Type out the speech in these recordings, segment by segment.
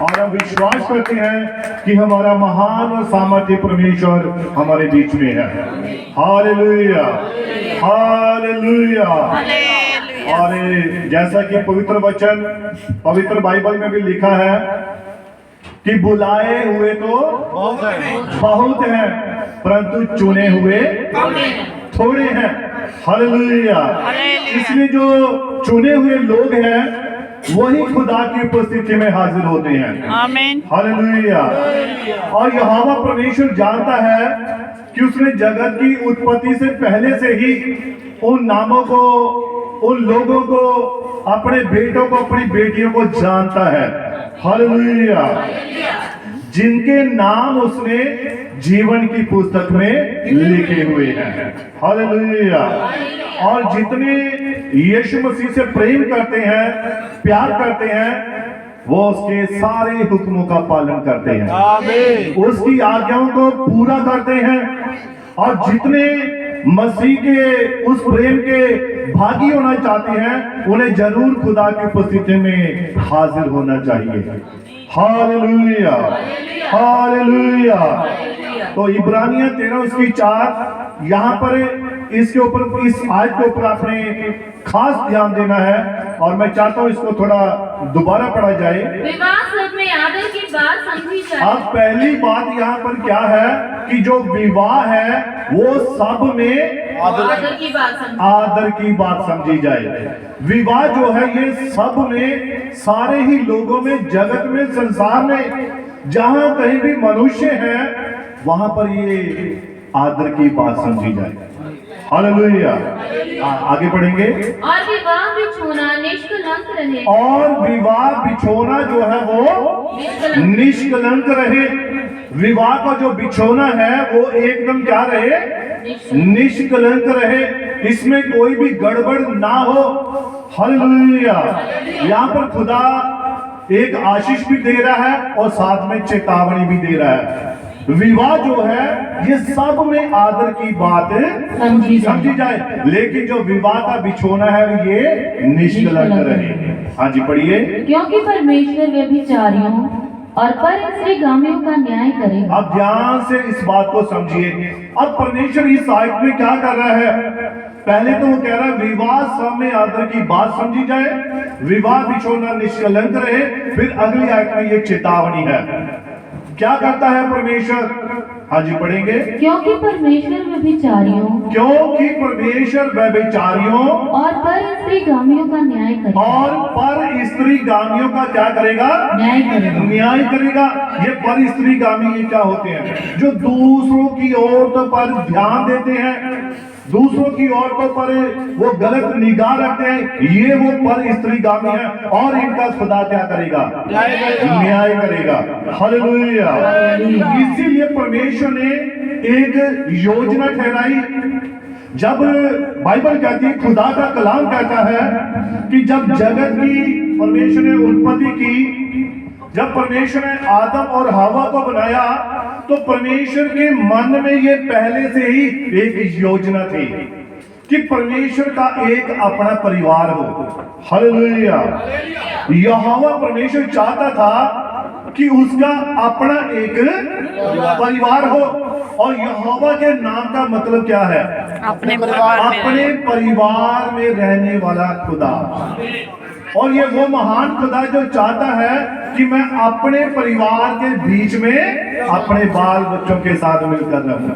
और हम विश्वास करते हैं कि हमारा महान और सामर्थ्य परमेश्वर हमारे बीच में है। Hallelujah, hallelujah. और जैसा कि पवित्र वचन, पवित्र बाइबल में भी लिखा है कि बुलाए हुए तो बहुत हैं, परंतु चुने हुए थोड़े हैं। हालेलुया। इसलिए जो चुने हुए लोग हैं वही खुदा की उपस्थिति में हाजिर होते हैं। आमीन। हालेलुया। और यहोवा परमेश्वर जानता है कि उसने जगत की उत्पत्ति से पहले से ही उन नामों को, उन लोगों को, अपने बेटों को, अपनी बेटियों को जानता है। हालेलुया। जिनके नाम उसने जीवन की पुस्तक में लिखे हुए हैं। हालेलुया। और जितने यीशु मसीह से प्रेम करते हैं, प्यार करते हैं, वो उसके सारे हुक्मों का पालन करते हैं, आमीन। उसकी आज्ञाओं को पूरा करते हैं। और जितने मसीह के उस प्रेम के भागी होना चाहते हैं, उन्हें जरूर खुदा की उपस्थिति में हाजिर होना चाहिए। Hallelujah, hallelujah. तो इब्रानियन 13:4 यहाँ पर इसके ऊपर, इस आयत के ऊपर आपने खास ध्यान देना है, और मैं चाहता हूँ इसको थोड़ा दोबारा पढ़ा जाए। विवाह सब में आदर की बात समझी जाए। अब पहली बात यहाँ पर क्या है कि जो विवाह है वो सब में आदर की बात समझी जाए। विवाह जो है ये सब में, सारे ही लोगों में, जगत में, संसार में, जहां कहीं भी मनुष्य है वहां पर ये आदर की बात समझी जाए। हालेलुया। आगे पढ़ेंगे। और विवाह बिछोना निष्कलंक रहे। और विवाह बिछोना जो है वो निष्कलंक रहे। विवाह का जो बिछोना है वो एकदम क्या रहे? निष्कलंक रहे। इसमें कोई भी गड़बड़ ना हो। हालेलुया। यहाँ पर खुदा एक आशीष भी दे रहा है और साथ में चेतावनी भी दे रहा है। विवाह जो है ये सब में आदर की बात समझी जाए, लेकिन जो विवाह का बिछोना है ये निष्कलंक रहे। हाँ जी, पढ़िए। क्योंकि परमेश्वर व्यभिचारियों और परस्त्रीगामियों का न्याय करेगा। अब ध्यान से इस बात को समझिए। अब परमेश्वर इस आयत में क्या कर रहा है? पहले तो वो कह रहा है विवाह सब में आदर की बात समझी जाए, विवाह बिछोना निष्कलंक रहे। फिर अगली आयत में ये चेतावनी है। क्या करता है परमेश्वर? हाँ जी, पढ़ेंगे। क्योंकि परमेश्वर व्यभिचारियों, क्योंकि परमेश्वर व्यभिचारियों और परस्त्रीगामियों का न्याय करेगा। और परस्त्रीगामियों का क्या करेगा? न्याय करेगा। न्याय करेगा। ये परस्त्रीगामी ये क्या होते हैं? जो दूसरों की औरतों पर ध्यान देते हैं, दूसरों की औरतों पर वो गलत निगाह रखते हैं, ये वो परस्त्रीगामी है। और इनका खुदा क्या करेगा? न्याय करेगा। हालेलुया। इसीलिए परमेश्वर ने एक योजना ठहराई। जब बाइबल कहती है, खुदा का कलाम कहता है कि जब जगत की परमेश्वर ने उत्पत्ति की, जब परमेश्वर ने आदम और हवा को बनाया, तो परमेश्वर के मन में ये पहले से ही एक योजना थी कि परमेश्वर का एक अपना परिवार हो। हालेलुया। यहोवा परमेश्वर चाहता था कि उसका अपना एक परिवार हो। और यहोवा के नाम का मतलब क्या है? अपने परिवार में रहने वाला खुदा। और ये वो महान खुदा जो चाहता है कि मैं अपने परिवार के बीच में अपने बाल बच्चों के साथ मिलकर रहूं।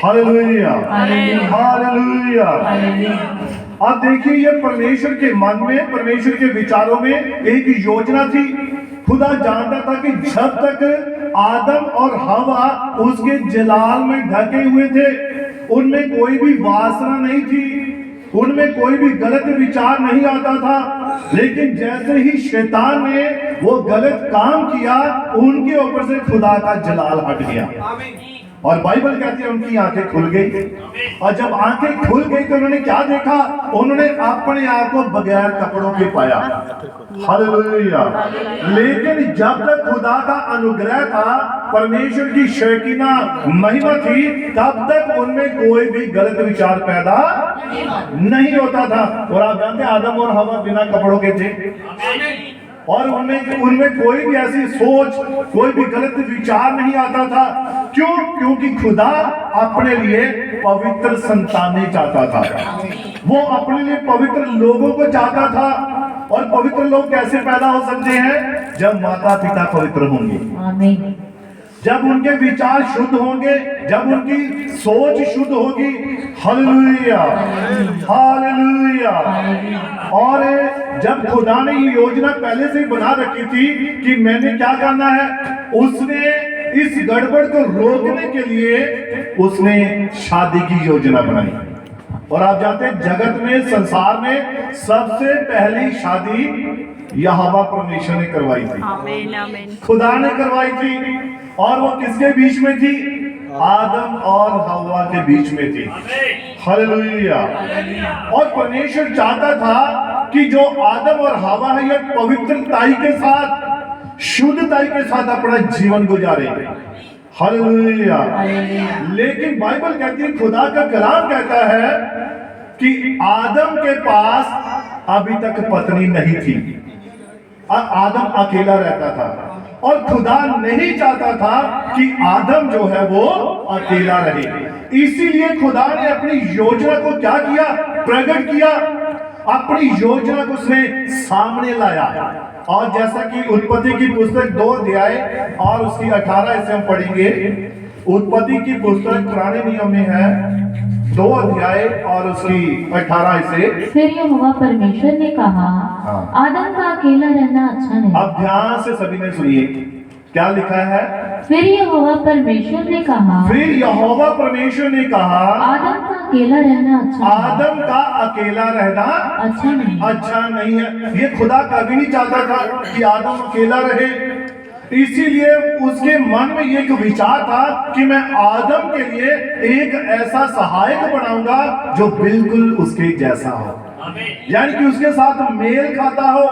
Hallelujah, hallelujah. अब देखिए, ये परमेश्वर के मन में, परमेश्वर के विचारों में एक योजना थी। खुदा जानता था कि जब तक आदम और हवा उसके जलाल में ढके हुए थे, उनमें कोई भी वासना नहीं थी, उनमें कोई भी गलत विचार नहीं आता था। लेकिन जैसे ही शैतान ने वो गलत काम किया, उनके ऊपर से खुदा का जलाल हट गया। और बाइबल कहती है उनकी आंखें खुल गई। और जब आंखें खुल गई तो उन्होंने क्या देखा? उन्होंने अपने आप को बगैर कपड़ों के पाया। हालेलुया। लेकिन जब तक खुदा का अनुग्रह था, परमेश्वर की शकीना महिमा थी, तब तक उनमें कोई भी गलत विचार पैदा नहीं होता था। और आप जानते हैं आदम और हवा बिना कपड़ों के थे। और उनमें कोई भी ऐसी सोच, कोई भी गलत विचार नहीं आता था। क्यों? क्योंकि खुदा अपने लिए पवित्र संतानें चाहता था। वो अपने लिए पवित्र लोगों को चाहता था। और पवित्र लोग कैसे पैदा हो सकते हैं? जब माता पिता पवित्र होंगे, आमीन। जब उनके विचार शुद्ध होंगे, जब उनकी सोच शुद्ध होगी। Hallelujah, hallelujah. और जब खुदा ने ये योजना पहले से ही बना रखी थी कि मैंने क्या करना है, उसने इस गड़बड़ को रोकने के लिए उसने शादी की योजना बनाई। और आप जानते हैं जगत में, संसार में सबसे पहली शादी यहोवा परमेश्वर ने करवाई थी। आमीन, आमीन। खुदा ने करवाई थी। और वो किसके बीच में थी? आदम और हव्वा के बीच में थी। हालेलुया। और परमेश्वर चाहता था कि जो आदम और हव्वा है ये पवित्रताई के साथ, शुद्धताई के साथ अपना जीवन गुजारे। हालेलुया। लेकिन बाइबल कहती है, खुदा का कलाम कहता है कि आदम के पास अभी तक पत्नी नहीं थी। आदम अकेला रहता था और खुदा नहीं चाहता था कि आदम जो है वो अकेला रहे। इसीलिए खुदा ने अपनी योजना को क्या किया? प्रकट किया। अपनी योजना को उसने सामने लाया। और जैसा कि उत्पत्ति की पुस्तक 2 अध्याय और उसकी 18 से हम पढ़ेंगे। उत्पत्ति की पुस्तक पुराने नियम में है 2 अध्याय और उसकी 18 से। फिर यहोवा परमेश्वर ने कहा, आदम का अकेला रहना अच्छा नहीं। अब ध्यान से सभी ने सुनिए, क्या लिखा है? फिर यहोवा परमेश्वर ने कहा, फिर यहोवा परमेश्वर ने कहा, आदम का अकेला रहना अच्छा नहीं। आदम का अकेला रहना अच्छा नहीं। अच्छा नहीं है। ये खुदा कभी नहीं चाहता था कि आदम अकेला रहे। इसीलिए उसके मन में एक विचार था कि मैं आदम के लिए एक ऐसा सहायक बनाऊंगा जो बिल्कुल उसके जैसा हो, यानी कि उसके साथ मेल खाता हो।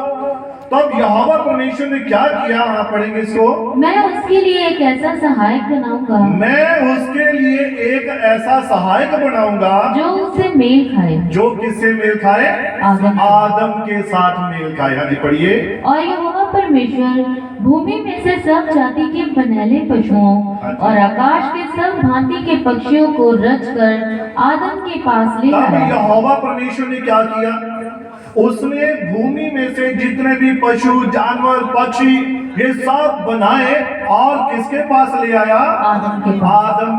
तब यहोवा परमेश्वर ने क्या किया? आप पढ़ेंगे इसको। मैं उसके लिए एक ऐसा सहायक बनाऊंगा, मैं उसके लिए एक ऐसा सहायक बनाऊंगा जो उससे मेल खाए। जो किससे मेल खाए? आदम के साथ मेल खाए। हाँ जी, पढ़िए। और यहोवा परमेश्वर भूमि में से सब जाति के पनहले पशुओं और आकाश के सब भांति के पक्षियों को रचकर आदम के पास ले तब आया। यहोवा परमेश्वर ने क्या किया? उसने भूमि में से जितने भी पशु, जानवर, पक्षी ये सब बनाए और किसके पास ले आया? आदम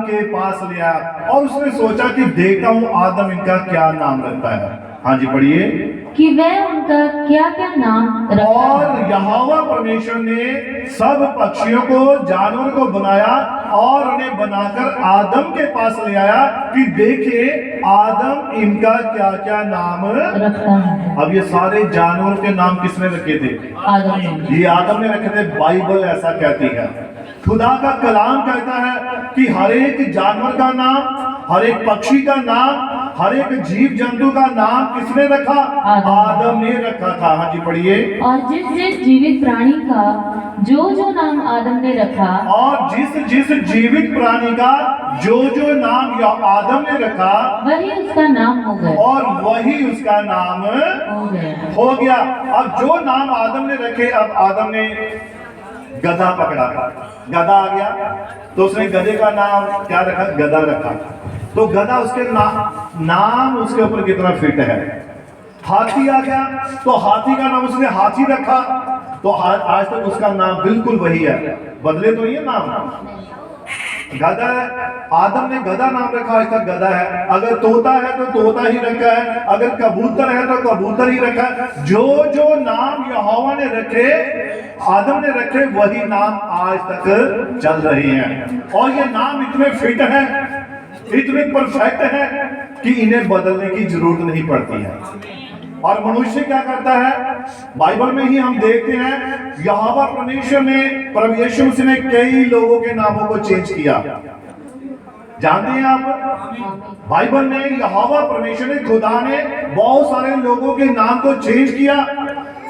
के पास ले आया। और उसने सोचा कि देखता हूँ आदम इनका क्या नाम रखता है। हाँ जी, पढ़िए। कि वह उनका क्या क्या नाम रखता है। और यहोवा परमेश्वर ने सब पक्षियों को, जानवर को बनाया और उन्हें बनाकर आदम के पास ले आया कि देखे आदम इनका क्या क्या नाम रखता है। अब ये सारे जानवरों के नाम किसने रखे थे? आदम ने। ये आदम ने रखे थे। बाइबल ऐसा कहती है, खुदा का कलाम कहता है कि हर एक जानवर का नाम, हर एक पक्षी का नाम, हर एक जीव जंतु का नाम किसने रखा? आदम ने रखा था। हाँ जी, पढ़िए। और जिस जिस जीवित प्राणी का जो जो नाम आदम ने रखा, और जिस जिस जीवित प्राणी का जो जो नाम या आदम ने रखा, वही उसका नाम हो गया। और वही उसका नाम हो गया। अब जो नाम आदम ने रखे, अब आदम ने गधा पकड़ा, गधा आ गया तो उसने गधे का नाम क्या रखा? गधा रखा। तो गधा उसके नाम उसके ऊपर कितना फिट है। हाथी आ गया तो हाथी का नाम उसने हाथी रखा। तो आज तक उसका नाम बिल्कुल वही है, बदले तो ये नाम। गधा है, आदम ने गधा नाम रखा, आज तक गधा है। अगर तोता है तो तोता ही रखा है, अगर कबूतर है तो कबूतर ही रखा है। जो जो नाम यहोवा ने रखे, आदम ने रखे, वही नाम आज तक चल रहे हैं। और ये नाम इतने फिट हैं, इतने परफेक्ट हैं कि इन्हें बदलने की जरूरत नहीं पड़ती है। और मनुष्य क्या करता है? बाइबल में ही हम देखते हैं यहोवा परमेश्वर ने, प्रभु यीशु मसीह ने कई लोगों के नामों को चेंज किया। जानते हैं आप, बाइबल में यहोवा परमेश्वर ने, खुदा ने बहुत सारे लोगों के नाम को चेंज किया।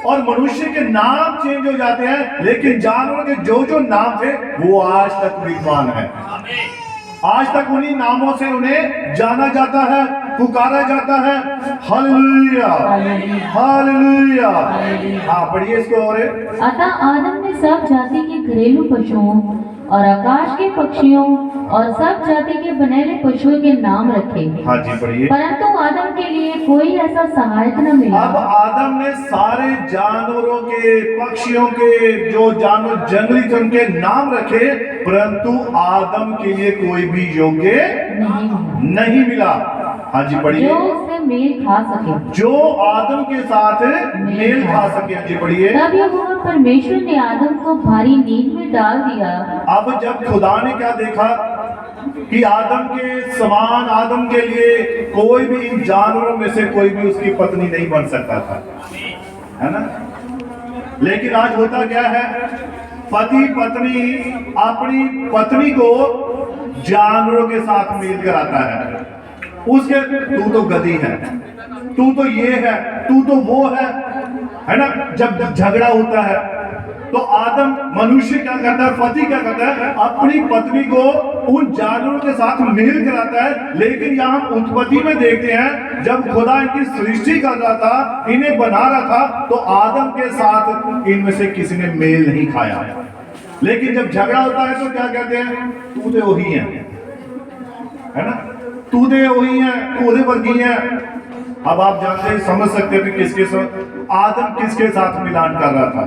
और मनुष्य के नाम चेंज हो जाते हैं, लेकिन जानवर के जो जो नाम थे वो आज तक विद्वान है। आज तक उन्हीं नामों से उन्हें जाना जाता है। पुकारा जाता है। Hallelujah, hallelujah. हाँ, पढ़िए इसको और। अतः आदम ने सब जाति के घरेलू पशुओं और आकाश के पक्षियों और सब जाति के बनेले पशुओं के नाम रखे। हाँ जी, पढ़िए। परंतु आदम के लिए कोई ऐसा सहायक न मिला। अब आदम ने सारे जानवरों के, पक्षियों के, जो जानवर जंगली थे उनके नाम रखे, परंतु आदम के लिए कोई भी योग्य नहीं मिला। हाँ जी, पढ़िए। जो उससे मेल खा सके, जो आदम के साथ मेल खा सके। हाँ जी, पढ़िए। तब यहोवा परमेश्वर ने आदम को भारी नींद में डाल दिया। अब जब खुदा ने क्या देखा कि आदम के समान, आदम के लिए कोई भी इन जानवरों में से कोई भी उसकी पत्नी नहीं बन सकता था, है ना। लेकिन आज होता क्या है, पति पत्नी अपनी पत्नी को जानवरों के साथ मेल कराता है। उसके तू तो गधी है, तू तो ये है, तू तो वो है ना। जब झगड़ा होता है तो आदम, मनुष्य क्या करता है, पति क्या करता है, अपनी पत्नी को उन जानवरों के साथ मेल कराता है। लेकिन यहाँ उत्पत्ति में देखते हैं, जब खुदा इनकी सृष्टि कर रहा था, इन्हें बना रहा था, तो आदम के साथ इनमें से किसी ने मेल नहीं खाया। लेकिन जब झगड़ा होता है तो क्या कहते हैं, तू तो वही है ना, तू दे वही है, तू उधे वर्गी है। अब आप जानते हैं, समझ सकते हैं किसके साथ आदम किसके साथ मिलान कर रहा था।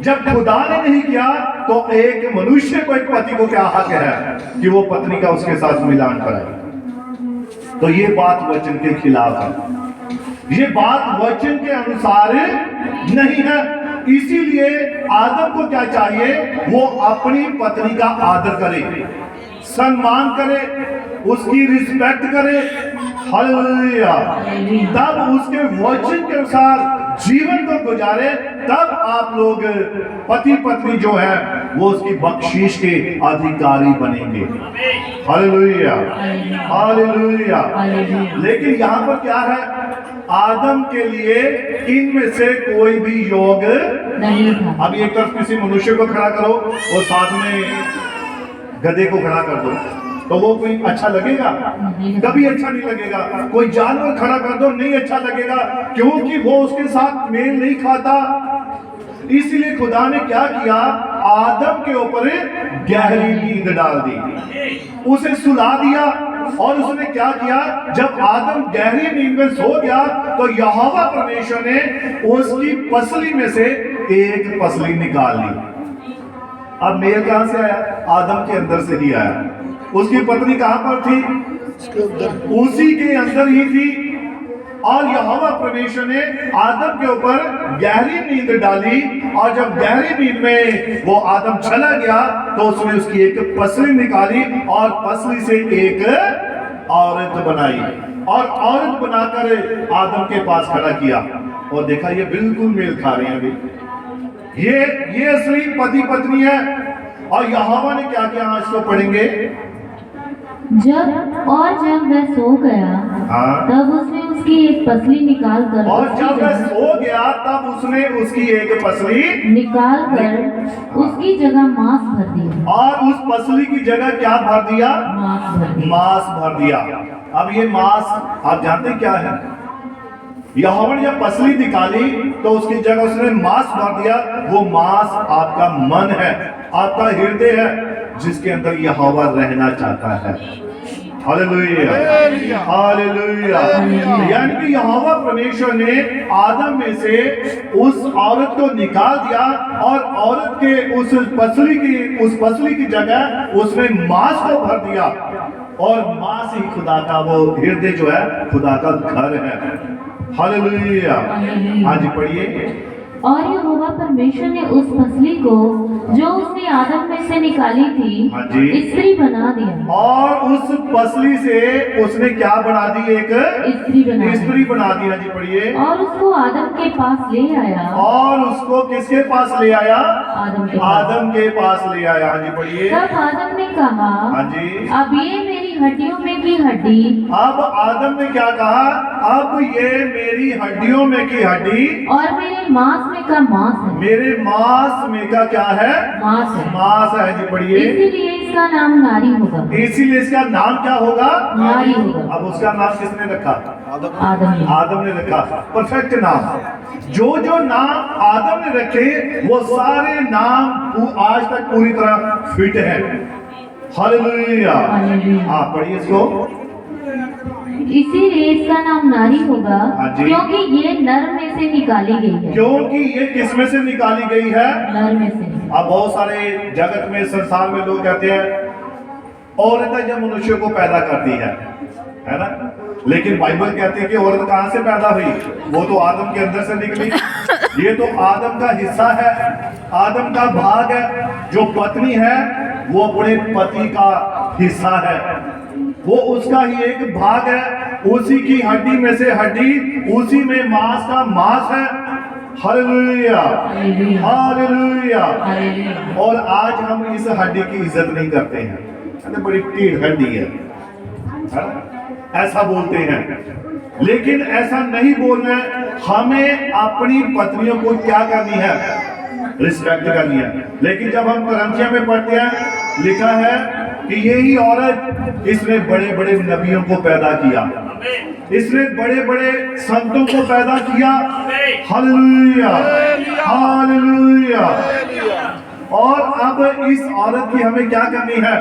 जब खुदा ने नहीं किया तो एक मनुष्य को, एक पति को क्या हक है कि वो पत्नी का उसके साथ मिलान कराए। तो ये बात वचन के खिलाफ है, ये बात वचन के अनुसार नहीं है। इसीलिए आदम को क्या चाहिए, वो अपनी पत्नी का आदर करे, सम्मान करे, उसकी रिस्पेक्ट करे। हालेलुया। तब उसके वचन के अनुसार जीवन को गुजारे, तब आप लोग पति पत्नी जो है वो उसकी बख्शीश के अधिकारी बनेंगे। Hallelujah, hallelujah. लेकिन यहाँ पर क्या है, आदम के लिए इनमें से कोई भी योग नहीं था। अब एक तरफ किसी मनुष्य को खड़ा करो और साथ में गधे को खड़ा कर दो, तो वो कोई अच्छा लगेगा? कभी अच्छा नहीं लगेगा। कोई जानवर खड़ा कर दो, नहीं अच्छा लगेगा, क्योंकि वो उसके साथ मेल नहीं खाता। इसलिए खुदा ने क्या किया, आदम के ऊपर गहरी नींद डाल दी, उसे सुला दिया। और उसने क्या किया, जब आदम गहरी नींद में सो गया तो यहोवा परमेश्वर ने उसकी पसली में से एक पसली निकाल ली। अब मेल कहां से आया, आदम के अंदर से ही आया। उसकी पत्नी कहां पर थी, उसी के अंदर ही थी। और यहोवा परमेश्वर ने आदम के ऊपर गहरी नींद डाली, और जब गहरी नींद में वो आदम चला गया तो उसने उसकी एक पसली निकाली और पसली से एक औरत बनाई, और औरत बनाकर आदम के पास खड़ा किया। और देखा, ये बिल्कुल मेल खा रहे हैं। अभी ये असली पति पत्नी है। और यहोवा ने क्या किया, इसको पढ़ेंगे। जब वह सो गया, हाँ। तब उसने उसकी एक पसली निकाल कर, और जब वह सो गया तब उसने उसकी एक पसली निकाल कर उसकी जगह मांस भर दिया। और उस पसली की जगह क्या भर दिया, मांस भर दिया। अब ये मांस आप जानते हैं क्या है, यहोवा ने जब पसली निकाली तो उसकी जगह उसने मांस भर दिया। वो मांस आपका मन है, आपका हृदय है, जिसके अंदर यहोवा रहना चाहता है। Hallelujah, hallelujah. यानी कि यहोवा परमेश्वर ने आदम में से उस औरत को निकाल दिया, और औरत के उस पसली की जगह उसने मांस को भर दिया। और मांस ही खुदा का, वो हृदय जो है खुदा का घर है। हालेलुया। हाँ जी, पढ़िए। और यहोवा परमेश्वर ने उस पसली को जो उसने आदम में से निकाली थी, हाँ जी, स्त्री बना दिया। और उस पसली से उसने क्या बना दी, एक स्त्री बना दी। हाँ जी, पढ़िए। और उसको आदम के पास ले आया। और उसको किसके पास ले आया, आदम के पास ले आया। हाँ जी, पढ़िए। तब आदम ने कहा, हाँ जी, अब ये मेरी हड्डियों में की हड्डी। अब आदम ने क्या कहा, अब ये मेरी हड्डियों में की हड्डी और मेरे मांस में का मांस है। मेरे मांस में का क्या है, मांस है। मांस है। जी, पढ़िए। इसीलिए इसका नाम नारी होगा। इसीलिए इसका नाम क्या होगा? नारी होगा। अब उसका नाम किसने रखा? आदम ने। आदम ने रखा। परफेक्ट नाम। जो जो नाम आदम ने रखे वो सारे नाम आज तक पूरी तरह फिट है। हालेलुया। हालेलुया। हाँ, पढ़िए इसको। इसीलिए इसका नाम नारी होगा, हाँ जी। क्योंकि ये नर में से निकाली गई है। क्योंकि ये किसमें से निकाली गई है? नर में से। अब बहुत सारे जगत में, संसार में लोग कहते हैं औरत जब मनुष्य को पैदा करती है ना? लेकिन बाइबल कहती है कि औरत कहां से पैदा हुई? वो तो आदम के अंदर से निकली। ये तो आदम का हिस्सा है, आदम का भाग है। जो पत्नी है वो अपने पति का हिस्सा है, वो उसका ही एक भाग है। उसी की हड्डी में से हड्डी, उसी में मांस का मांस है। Hallelujah, hallelujah. और आज हम इस हड्डी की इज्जत नहीं करते हैं। अरे बड़ी टीढ़ हड्डी है, ऐसा बोलते हैं। लेकिन ऐसा नहीं बोलना है। हमें अपनी पत्नियों को क्या करनी है? रिस्पेक्ट करनी है। लेकिन जब हम कुरान में पढ़ते हैं, लिखा है कि यही औरत, इसने बड़े बड़े नबियों को पैदा किया, इसने बड़े बड़े संतों को पैदा किया। Hallelujah, hallelujah. और अब इस औरत की हमें क्या करनी है?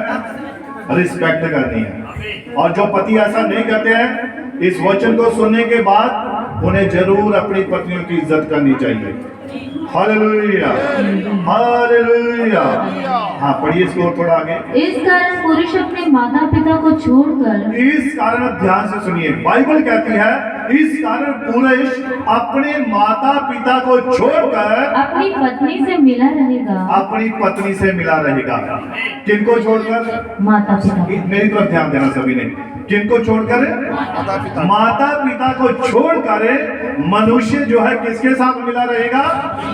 रिस्पेक्ट करनी है। और जो पति ऐसा नहीं करते हैं, इस वचन को सुनने के बाद उन्हें जरूर अपनी पत्नियों की इज्जत करनी चाहिए। Hallelujah, hallelujah. हाँ, पढ़िए इसको थोड़ा आगे। इस कारण पुरुष अपने माता पिता को छोड़कर, इस कारण, ध्यान से सुनिए, बाइबल कहती है इस कारण पुरुष अपने माता पिता को छोड़कर अपनी पत्नी से मिला रहेगा। अपनी पत्नी से मिला रहेगा। किनको छोड़कर? माता पिता। मेरी तरफ ध्यान देना सभी ने। किनको छोड़कर? माता पिता को छोड़कर मनुष्य जो है किसके साथ मिला रहेगा?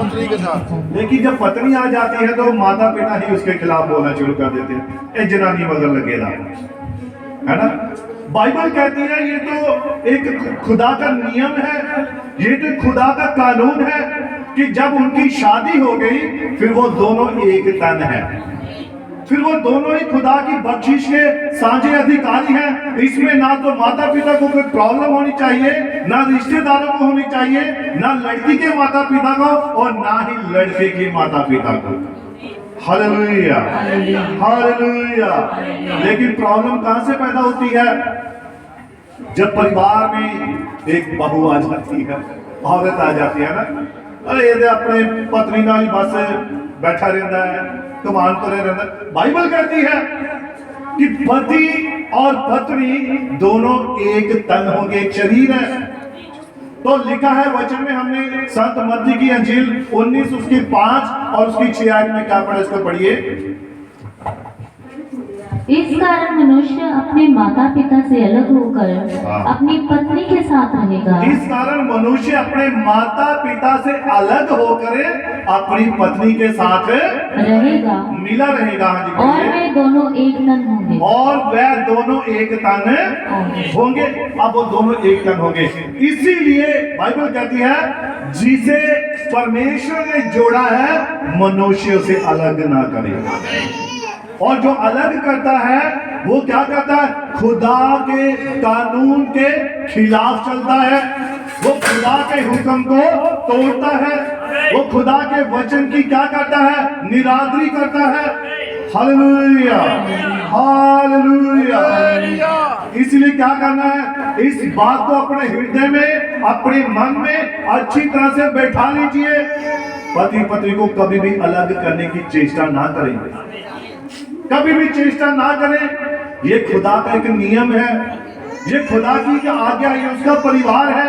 पत्नी के साथ। लेकिन जब पत्नी आ जाती है तो माता पिता ही उसके खिलाफ बोलना शुरू कर देते हैं, ए जनानी मगर लगेगा, है ना? बाइबल कहती है ये तो एक खुदा का नियम है, ये तो खुदा का कानून है कि जब उनकी शादी हो गई फिर वो दोनों एक तन है, फिर वो दोनों ही खुदा की बख्शिश के साझे अधिकारी हैं। इसमें ना तो माता पिता को कोई प्रॉब्लम होनी चाहिए, ना रिश्तेदारों को होनी चाहिए, ना लड़की के माता पिता को और ना ही लड़के के माता पिता को। Hallelujah, hallelujah. लेकिन प्रॉब्लम कहां से पैदा होती है? जब परिवार में एक बहू आ जाती है, औरत आ जाती है ना, अरे ये अपने पत्नी नाल बस बैठा रहता है, कमान तो रहता है। बाइबल कहती है कि पति और पत्नी दोनों एक तन होंगे, एक शरीर है। तो लिखा है वचन में, हमने संत मत्ती की अंजील 19 उसकी 5 और उसकी 6 आयत में क्या पढ़ा, इसको पढ़िए। इस कारण मनुष्य अपने माता पिता से अलग होकर अपनी पत्नी के साथ रहेगा। इस कारण मनुष्य अपने माता पिता से अलग होकर अपनी पत्नी के साथ रहेगा, मिला रहेगा। हाँ जी, और वे दोनों एक तन होंगे। और वह दोनों एक तन होंगे। अब वो दोनों एक तन होंगे। इसीलिए बाइबल कहती है जिसे परमेश्वर ने जोड़ा है मनुष्य से अलग ना करे। और जो अलग करता है वो क्या करता है? खुदा के कानून के खिलाफ चलता है, वो खुदा के हुक्म को तोड़ता है, वो खुदा के वचन की क्या करता है? निरादरी करता है। Hallelujah, hallelujah. इसलिए क्या करना है? इस बात को अपने हृदय में, अपने मन में अच्छी तरह से बैठा लीजिए। पति पत्नी को कभी भी अलग करने की चेष्टा ना करें, कभी भी चेष्टा ना करें। ये खुदा का एक नियम है, ये खुदा की आज्ञा, ये उसका परिवार है।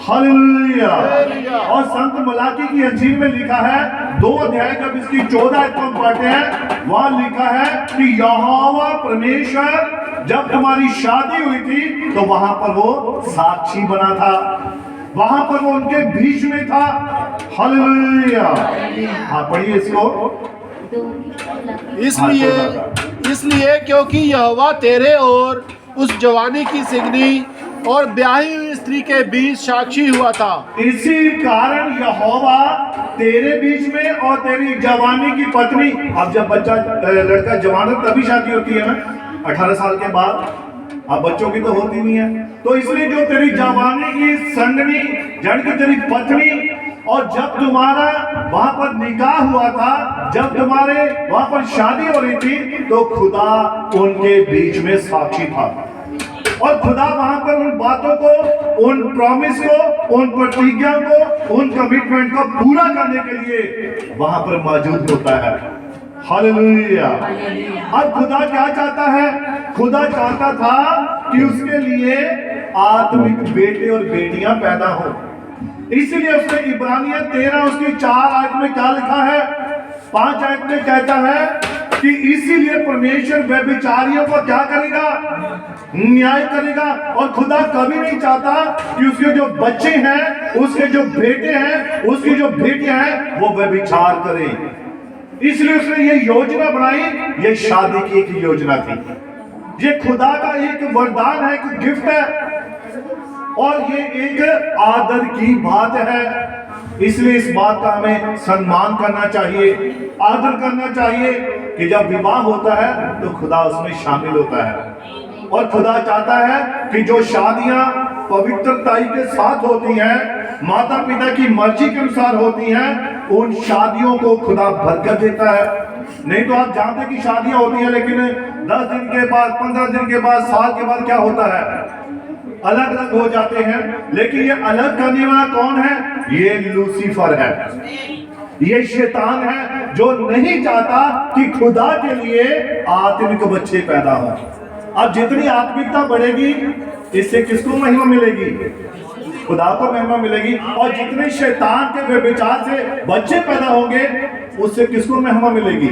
हालेलुया। और संत मलाकी की अंजील में लिखा है 2 अध्याय जब इसकी 14 को पढ़ते हैं, वहां लिखा है कि यहोवा परमेश्वर जब तुम्हारी शादी हुई थी तो वहां पर वो साक्षी बना था, वहां पर वो उनके बीच में था। हालेलुया। हाँ, पढ़िए इसको। इसलिए क्योंकि यहोवा तेरे और उस जवानी की सिगनी और ब्याही हुई स्त्री के बीच साक्षी हुआ था। इसी कारण यहोवा तेरे बीच में और तेरी जवानी की पत्नी, अब जब बच्चा लड़का जवान है तभी शादी होती है ना, 18 साल के बाद, अब बच्चों की तो होती नहीं है। तो इसलिए जो तेरी जवानी की संगनी जन की तेरी पत्नी, और जब तुम्हारा वहां पर निकाह हुआ था, जब तुम्हारे वहां पर शादी हो रही थी, तो खुदा उनके बीच में साक्षी था। और खुदा वहां पर उन बातों को, उन प्रॉमिस को, उन प्रतिज्ञा को, उन कमिटमेंट को पूरा करने के लिए वहां पर मौजूद होता है। हालेलुया। अब खुदा क्या चाहता है? खुदा चाहता था कि उसके लिए आत्मिक बेटे और बेटियां पैदा हो। इसलिए उसने इब्रानियत 13 उसकी 4 आयत में क्या लिखा है? 5 आयत में कहता है कि इसीलिए परमेश्वर व्यभिचारियों को क्या करेगा? न्याय करेगा। और खुदा कभी नहीं चाहता कि उसके जो बच्चे हैं, उसके जो बेटे हैं, उसकी जो बेटियां हैं, वो व्यभिचार करें। इसलिए उसने ये योजना बनाई। ये शादी की एक योजना थी। ये खुदा का एक वरदान है, एक गिफ्ट है, और ये एक आदर की बात है। इसलिए इस बात का हमें सम्मान करना चाहिए, आदर करना चाहिए कि जब विवाह होता है तो खुदा उसमें शामिल होता है। और खुदा चाहता है कि जो शादियां पवित्रताई के साथ होती हैं, माता पिता की मर्जी के अनुसार होती हैं, उन शादियों को खुदा बरकत देता है। नहीं तो आप जानते कि शादियां होती हैं, लेकिन 10 दिन के बाद, 15 दिन के बाद, साल के बाद क्या होता है? अलग अलग हो जाते हैं। लेकिन ये अलग करने वाला कौन है? ये लूसीफर है, ये शैतान है, जो नहीं चाहता कि खुदा के लिए आत्मिक बच्चे पैदा हो। अब जितनी आत्मिकता बढ़ेगी, इससे किसको महिमा मिलेगी? खुदा को महिमा मिलेगी। और जितने शैतान के व्यभिचार से बच्चे पैदा होंगे, उससे किसको महिमा मिलेगी?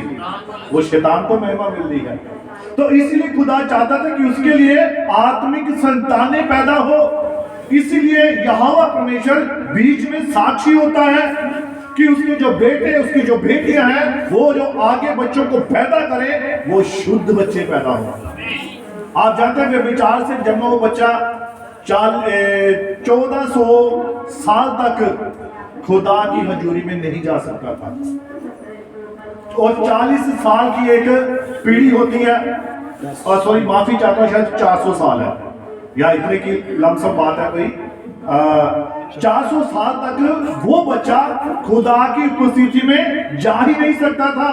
वो शैतान को महिमा मिल रही है। तो इसलिए खुदा चाहता था कि उसके लिए आत्मिक संतानें पैदा हो। इसलिए यहोवा परमेश्वर बीच में साक्षी होता है कि उसके जो बेटे, उसकी जो बेटियां हैं, वो जो आगे बच्चों को पैदा करें, वो शुद्ध बच्चे पैदा हो। आप जानते हैं व्यभिचार से जन्मा हुआ बच्चा 1400 साल तक खुदा की हजूरी में नहीं जा सकता था। और 40 साल की एक पीढ़ी होती है, और सॉरी माफी चाहता हूं, शायद 400 साल है या इतने की लमसम बात है कोई। 400 साल तक वो बच्चा खुदा की उपस्थिति में जा ही नहीं सकता था।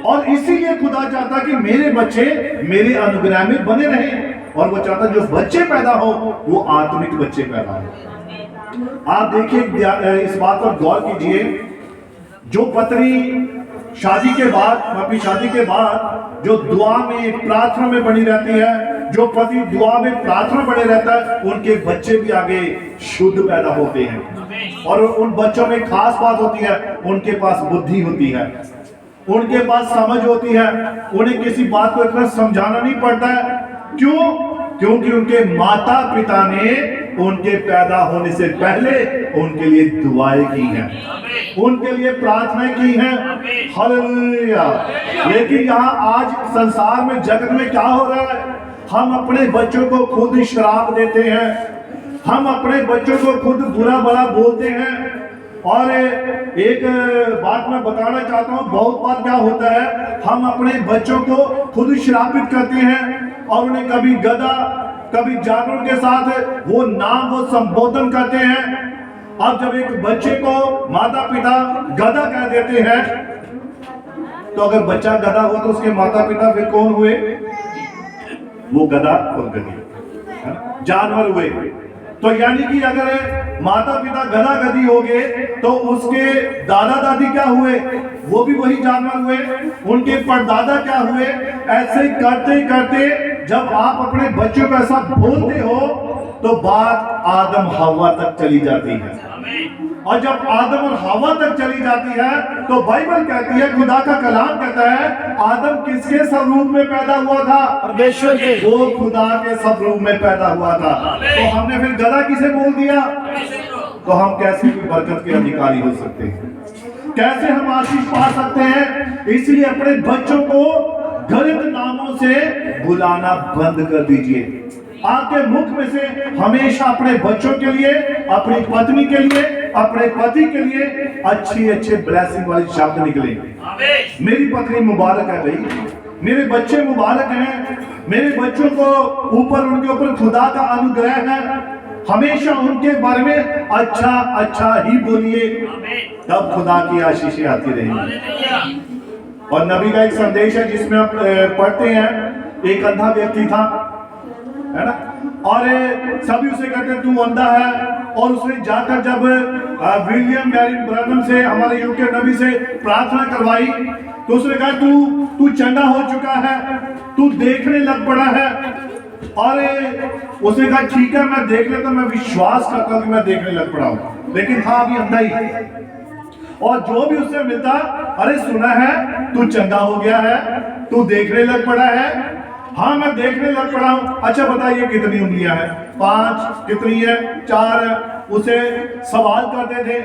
और इसीलिए खुदा चाहता कि मेरे बच्चे मेरे अनुग्रह में बने रहें। और वो चाहता जो बच्चे पैदा हो वो आत्मिक बच्चे पैदा हो। आप देखिए, इस बात पर गौर कीजिए, जो पत्नी शादी के बाद, अपनी शादी के बाद जो दुआ में, प्रार्थना में बनी रहती है, जो पति दुआ में, प्रार्थना बने रहता है, उनके बच्चे भी आगे शुद्ध पैदा होते हैं। और उन बच्चों में खास बात होती है, उनके पास बुद्धि होती है, उनके पास समझ होती है, उन्हें किसी बात को इतना समझाना नहीं पड़ता है। क्यों? क्योंकि उनके माता पिता ने उनके पैदा होने से पहले उनके लिए दुआएं की हैं, उनके लिए प्रार्थनाएं की हैं। हालेलुया। लेकिन यहाँ आज संसार में, जगत में क्या हो रहा है? हम अपने बच्चों को खुद श्राप देते हैं, हम अपने बच्चों को खुद बुरा भला बोलते हैं। और एक बात मैं बताना चाहता हूँ, बहुत बार क्या होता है, हम अपने बच्चों को खुद श्रापित करते हैं और उन्हें कभी गधा, कभी जानवरों के साथ वो नाम, वो संबोधन करते हैं। अब जब एक बच्चे को माता पिता गधा कह देते हैं, तो अगर बच्चा गधा हुआ तो उसके माता पिता फिर कौन हुए? वो गधा और गधी, जानवर हुए। तो यानी कि अगर माता पिता गधा गधी हो गए, तो उसके दादा दादी क्या हुए? वो भी वही जानवर हुए। उनके परदादा क्या हुए? ऐसे करते करते जब आप अपने बच्चों को ऐसा बोलते हो, तो बात आदम हवा तक चली जाती है। और जब आदम और हवा तक चली जाती है, तो बाइबल कहती है, खुदा का कलाम कहता है, आदम किसके स्वरूप में पैदा हुआ था? परमेश्वर के। वो खुदा के स्वरूप में पैदा हुआ था। तो हमने फिर गधा किसे बोल दिया? तो हम कैसे भी बरकत के अधिकारी हो सकते हैं? कैसे हम आशीष पा सकते हैं? इसलिए अपने बच्चों को गलत नामों से बुलाना बंद कर दीजिए। आपके मुख में से हमेशा अपने बच्चों के लिए, अपनी पत्नी के लिए, अपने पति के लिए अच्छे अच्छे ब्लेसिंग वाले शब्द निकले। मेरी पत्नी मुबारक है भाई, मेरे बच्चे मुबारक हैं, मेरे बच्चों को ऊपर, उनके ऊपर खुदा का अनुग्रह है, हमेशा उनके बारे में अच्छा अच्छा ही बोलिए, तब खुदा की आशीषें आती रहेंगी। और नबी का एक संदेश है जिसमें आप पढ़ते हैं, एक अंधा व्यक्ति था, है ना, और सभी उसे कहते हैं तू अंधा है, और उसने जाकर जब विलियम मैरिन ब्रैनम से, हमारे यूके नबी से प्रार्थना करवाई, तो उसने कहा तू चंगा हो चुका है, तू देखने लग पड़ा है। और उसने कहा ठीक है मैं देख लेता, मैं विश्वास करता हूं कि मैं देखने लग पड़ा हूं, लेकिन था अभी अंधा ही। और जो भी उससे मिलता, अरे सुना है तू चंगा हो गया है, तू देखने लग पड़ा है, हाँ मैं देखने लग पड़ा हूं, अच्छा बताइए कितनी उंगलियां हैं, 5 कितनी है, 4 है, उसे सवाल करते थे।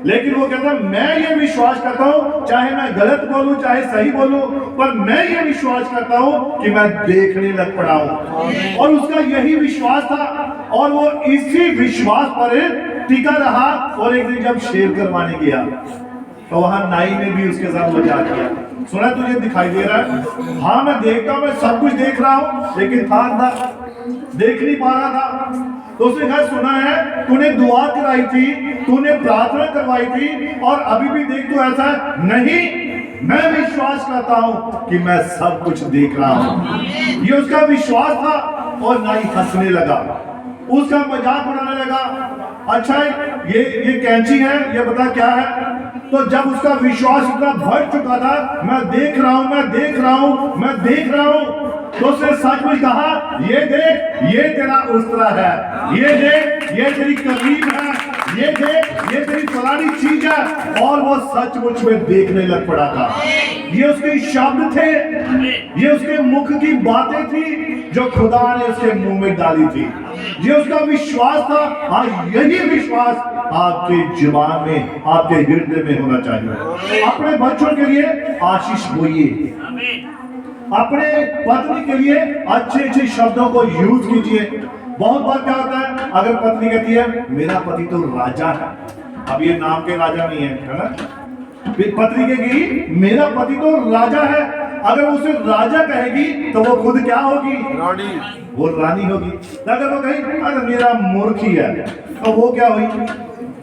लेकिन वो कहता मैं ये विश्वास करता हूं, चाहे मैं गलत बोलूं चाहे सही बोलूं, पर मैं ये विश्वास करता हूं कि मैं देखने लग पड़ा हूं। और उसका यही विश्वास था, और वो इसी विश्वास पर टिका रहा। और एक दिन जब शेव करवाने गया तो वहां नाई ने भी उसके साथ मजाक किया, सुना तुझे दिखाई दे रहा है, हाँ मैं देखता हूं, मैं सब कुछ देख रहा हूं, लेकिन था अंधा, देख नहीं पा रहा था। तो उसने कहा सुना है तूने दुआ कराई थी, तूने प्रार्थना करवाई थी, और अभी भी देख तू ऐसा है। नहीं, मैं विश्वास करता हूं कि मैं सब कुछ देख रहा हूं। ये उसका विश्वास था। और नाई हंसने लगा, उसका मजाक उड़ाने लगा, अच्छा ये कैंची है, ये बता क्या है। तो जब उसका विश्वास इतना बढ़ चुका था, मैं देख रहा हूं, मैं देख रहा हूं, मैं देख रहा हूं, तो उसने सचमुच कहा ये देख, ये तेरा उस्तरा है, ये देख, ये तेरी करीब है, ये देख, ये तेरी फलानी चीज है। और वो सचमुच में देखने लग पड़ा था। ये उसके शब्द थे, ये उसके मुख की बातें थी जो खुदा ने उसके मुंह में डाली थी। ये उसका विश्वास था। आज यही विश्वास आपके जुबान में, आपके हृदय में होना चाहिए। अपने बच्चों के लिए आशीष बोइए, अपने पत्नी के लिए अच्छे अच्छे शब्दों को यूज कीजिए। बहुत बार क्या होता है, अगर पत्नी कहती है मेरा पति तो राजा है, अब ये नाम के राजा नहीं है ना, फिर पत्नी कहेगी मेरा पति तो राजा है, अगर उसे राजा कहेगी तो वो खुद क्या होगी, रानी, वो रानी होगी। अगर वो कहेगी अरे मेरा मूर्खी है, तो वो क्या हुई,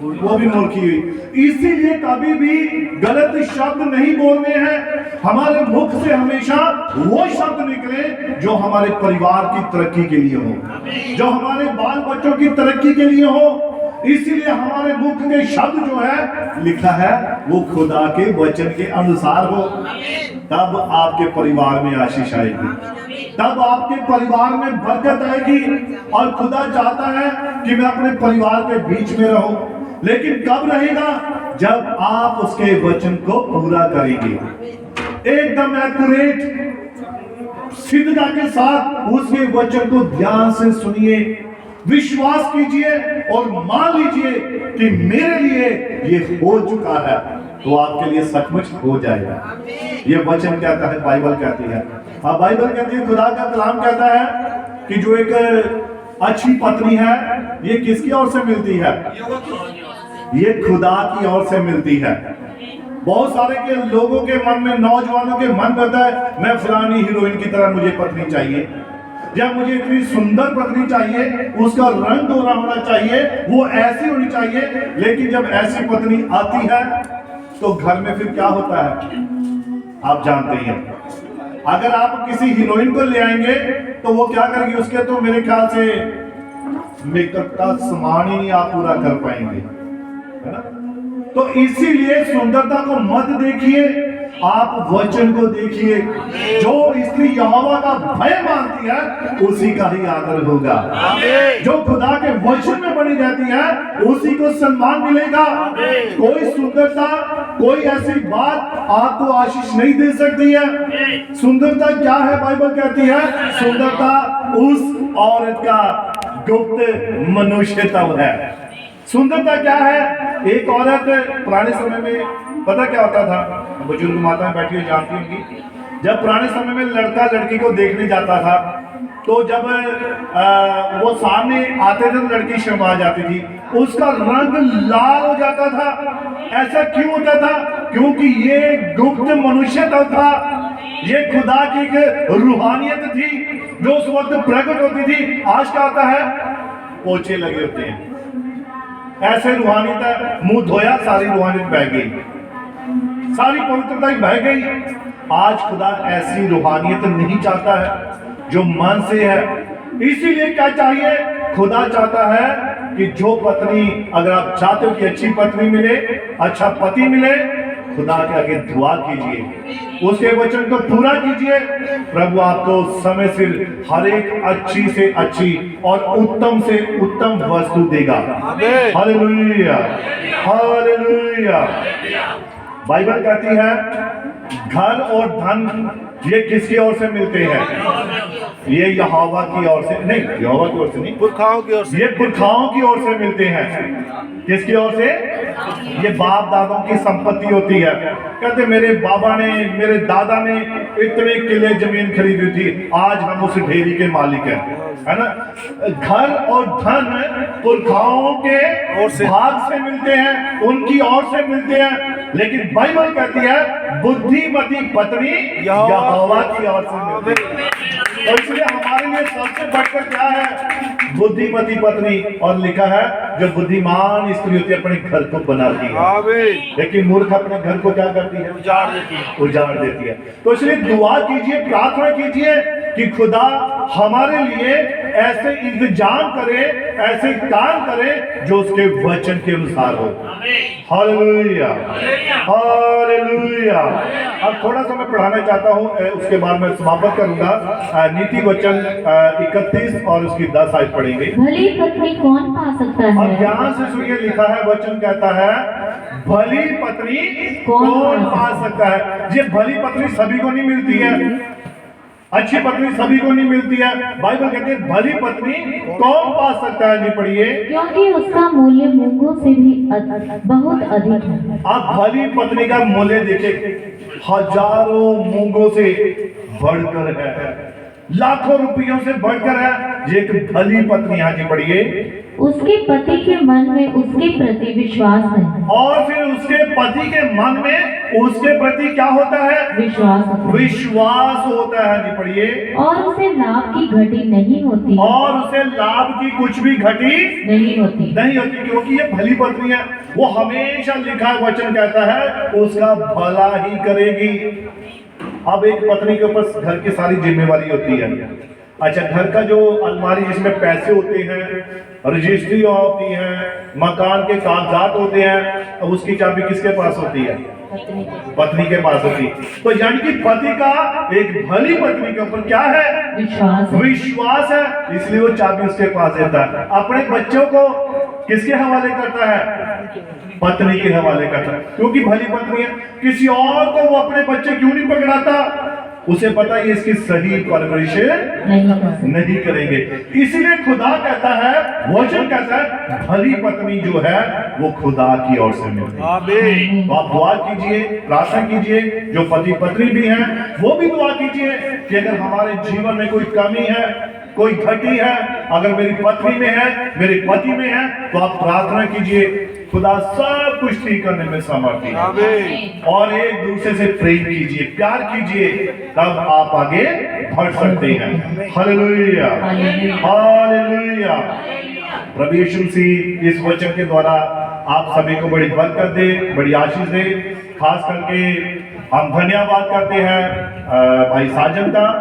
वो भी मूर्खी हुई। इसीलिए कभी भी गलत शब्द नहीं बोलने हैं। हमारे मुख से हमेशा वो शब्द निकले जो हमारे परिवार की तरक्की के लिए हो, जो हमारे बाल बच्चों की तरक्की के लिए हो। इसीलिए हमारे मुख के शब्द जो है लिखा है वो खुदा के वचन के अनुसार हो, तब आपके परिवार में आशीष आएगी, तब आपके परिवार में बरकत आएगी। और खुदा चाहता है कि मैं अपने परिवार के बीच में रहूं, लेकिन कब रहेगा, जब आप उसके वचन को पूरा करेंगे, एकदम एक्यूरेट सिद्धता के साथ उसके वचन को ध्यान से सुनिए, विश्वास कीजिए और मान लीजिए कि मेरे लिए ये हो चुका है, तो आपके लिए सचमुच हो जाएगा। ये वचन कहता है, बाइबल कहती है, हाँ बाइबल कहती है, खुदा का कलाम कहता है कि जो एक अच्छी पत्नी है ये किसकी ओर से मिलती है, ये खुदा की ओर से मिलती है। बहुत सारे के लोगों के मन में, नौजवानों के मन में होता है मैं फलानी हीरोइन की तरह मुझे पत्नी चाहिए, या मुझे इतनी सुंदर पत्नी चाहिए, उसका रंग गोरा होना चाहिए, वो ऐसी होनी चाहिए। लेकिन जब ऐसी पत्नी आती है तो घर में फिर क्या होता है आप जानते हैं। अगर आप किसी हीरोइन को ले आएंगे तो वो क्या करेगी, उसके तो मेरे ख्याल से मेकअप का सामान ही नहीं आप पूरा कर पाएंगे, है ना। तो इसीलिए सुंदरता को मत देखिए, आप वचन को देखिए। जो स्त्री यहोवा का भय मानती है उसी का ही आदर होगा। जो खुदा के वचन में बनी रहती है उसी को सम्मान मिलेगा। कोई सुंदरता, कोई ऐसी बात आपको आशीष नहीं दे सकती है। सुंदरता क्या है, बाइबल कहती है सुंदरता उस औरत का गुप्त मनुष्यत्व है। सुंदरता क्या है, एक औरत पुराने समय में पता क्या होता था, बुजुर्ग माताएं बैठी हुई जानती होंगी, जब पुराने समय में लड़का लड़की को देखने जाता था तो जब वो सामने आते थे तो लड़की शर्मा जाती थी, उसका रंग लाल हो जाता था। ऐसा क्यों होता था? क्योंकि ये गुप्त मनुष्य तत्व था, ये खुदा की एक रूहानियत थी जो उस वक्त प्रकट होती थी। आज क्या आता है? पोछे लगे होते हैं, ऐसे रूहानियत, मुंह धोया सारी रूहानियत बह गई, सारी पवित्रता ही बह गई। आज खुदा ऐसी रूहानियत नहीं चाहता है जो मन से है। इसीलिए क्या चाहिए? खुदा चाहता है कि जो पत्नी, अगर आप चाहते हो कि अच्छी पत्नी मिले, अच्छा पति मिले, खुदा के आगे दुआ कीजिए, उसके वचन को पूरा कीजिए। प्रभु आपको समय से हर एक अच्छी से अच्छी और उत्तम से उत्तम वस्तु देगा। Hallelujah, hallelujah. बाइबल कहती है घर और धन ये किसकी ओर से मिलते हैं? ये यहोवा की ओर से नहीं, यहोवा की ओर से नहीं, पुरखाओं की ओर से। ये पुरखाओं की ओर से मिलते हैं। किसकी ओर से? ये बाप दादों की संपत्ति होती है। कहते मेरे बाबा ने, मेरे दादा ने इतने किले जमीन खरीदी थी, आज हम उस ढेरी के मालिक हैं, है ना। घर और धन पुरखाओं के ओर से, भाग से मिलते हैं, उनकी ओर से मिलते हैं। लेकिन बाइबल कहती है बुद्धिमती पत्नी यहोवा की ओर से मिलती है। और इसलिए हमारे लिए सबसे बढ़कर क्या है? बुद्धिमती पत्नी। और लिखा है जो बुद्धिमान स्त्री होती है अपने घर को बनाती है, लेकिन मूर्ख अपने घर को क्या करती है? उजाड़ देती है, उजाड़ देती है। तो इसलिए दुआ कीजिए, प्रार्थना कीजिए कि खुदा हमारे लिए ऐसे इंतजाम करे, ऐसे काम करे जो उसके वचन के अनुसार हो। Hallelujah, hallelujah. अब थोड़ा सा मैं पढ़ाना चाहता हूँ, उसके बाद मैं समाप्त करूंगा। नीति वचन 31 और उसकी 10 आयत पढ़ेंगे। भली पत्नी कौन पा सकता अब है? ध्यान से सुनिए, लिखा है, वचन कहता है भली पत्नी कौन पा सकता है। ये भली पत्नी सभी को नहीं मिलती है, अच्छी पत्नी सभी को नहीं मिलती है। बाइबल कहती है भली पत्नी कौन पा सकता है? जी पढ़िए। क्योंकि उसका मूल्य मूंगों से भी बहुत अधिक है। आप भली पत्नी का मूल्य देखिए, हजारों मूंगों से बढ़कर है, लाखों रुपयों से बढ़कर है। ये एक भली पत्नी। हाँ जी पढ़िए। उसके पति के मन में उसके प्रति विश्वास है। और फिर उसके पति के मन में उसके प्रति क्या होता है? विश्वास है। विश्वास होता है। जी पढ़िए। और उसे लाभ की घटी नहीं होती। और उसे लाभ की कुछ भी घटी नहीं होती। नहीं होती, क्योंकि ये भली पत्नी है। वो हमेशा लिखा है, वचन कहता है उसका भला ही करेगी। अब एक पत्नी के ऊपर घर की सारी जिम्मेवारी होती है। अच्छा, घर का जो अलमारी जिसमें पैसे होते हैं, रजिस्ट्री होती है, मकान के कागजात होते हैं, अब उसकी चाबी किसके पास होती है? पत्नी के पास होती है। तो यानी कि पति का एक भली पत्नी के ऊपर क्या है? विश्वास। विश्वास है, इसलिए वो चाबी उसके पास देता है। अपने बच्चों को किसके हवाले करता है? पत्नी के हवाले करता है, क्योंकि भली पत्नी है। किसी और को वो अपने बच्चे क्यों नहीं पकड़ाता? उसे पता है इसकी सही परवरिश नहीं करेंगे। इसीलिए खुदा कहता है, वचन कहता है भली पत्नी जो है वो खुदा की ओर से मिलती है। तो आप दुआ कीजिए, प्रार्थना कीजिए। जो पति पत्नी भी हैं वो भी दुआ कीजिए कि अगर हमारे जीवन में कोई कमी है, कोई घटी है, अगर मेरी पत्नी में है, मेरे पति में है, तो आप प्रार्थना कीजिए, खुदा सब कुछ ठीक करने में समर्थ है। और एक दूसरे से प्रेम कीजिए, प्यार कीजिए, तब आप आगे बढ़ सकते हैं। Hallelujah, hallelujah. प्रभु यीशु मसीह इस वचन के द्वारा आप सभी को बड़ी बरकत दे, बड़ी आशीष दे। खास करके हम धन्यवाद करते हैं भाई साजन का।